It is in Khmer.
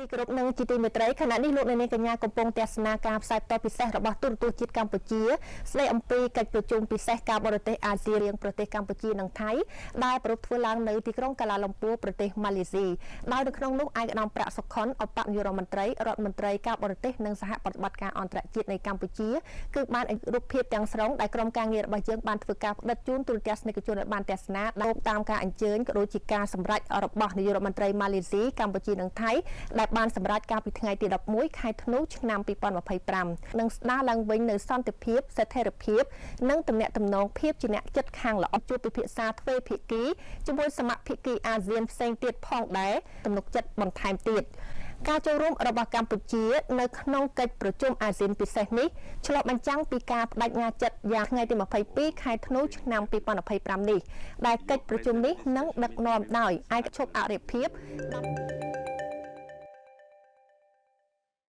ទីគោរពនិងជាទីមេត្រីខណៈនេះលោកអ្នកនាងកញ្ញាកំពុងទស្សនាការផ្សាយផ្ទាល់ពិសេសរបស់ទូរទស្សន៍ជាតិកម្ពុជាស្ដីអំពីកិច្ចប្រជុំពិសេសការបរទេសអាស៊ានរៀងប្រទេសកម្ពុជានិងថៃដែលប្រពៃធ្វើឡើងនៅទីក្រុងកាឡាឡុំពួរប្រទេសម៉ាឡេស៊ីដោយនៅក្នុងនោះឯកឧត្តមប្រាក់សុខុនអបនាយករដ្ឋមន្ត្រីរដ្ឋមន្ត្រីការបរទេសនិងសហប្រតិបត្តិការអន្តរជាតិនៃកម្ពុជាគឺបានរូបភាពទាំងស្រុងដែលក្រុមការងាររបស់យើងបានធ្វើការផ្តិតជូនទូរទស្សនិកជនឲ្យបានទស្សនាតាមការអញ្ជើញក៏ដូចជាការសម្រេចរបស់នាយករដ្ឋមន្ត្រីម៉ាឡេស៊ីកម្ពុជានិងថៃដែលបានសម្រេចកាលពីថ្ងៃទី11ខែធ្នូឆ្នាំ2025និងស្ដារឡើងវិញនៅសន្តិភាពស្ថិរភាពនិងទំនាក់ទំនងភាពជាអ្នកចិត្តខាងល្អជួបពិភាក្សាទ្វេភាគីជាមួយសមាភិកីអាស៊ានផ្សេងទៀតផងដែរទំនុកចិត្តបន្ថែមទៀតការចូលរួមរបស់កម្ពុជានៅក្នុងកិច្ចប្រជុំអាស៊ានពិសេសនេះឆ្លុះបញ្ចាំងពីការបដិញ្ញាចិត្តយ៉ាងថ្ងៃទី22ខែធ្នូឆ្នាំ2025នេះដែលកិច្ចប្រជុំនេះនឹងដឹកនាំដោយឯកជនអរិភាព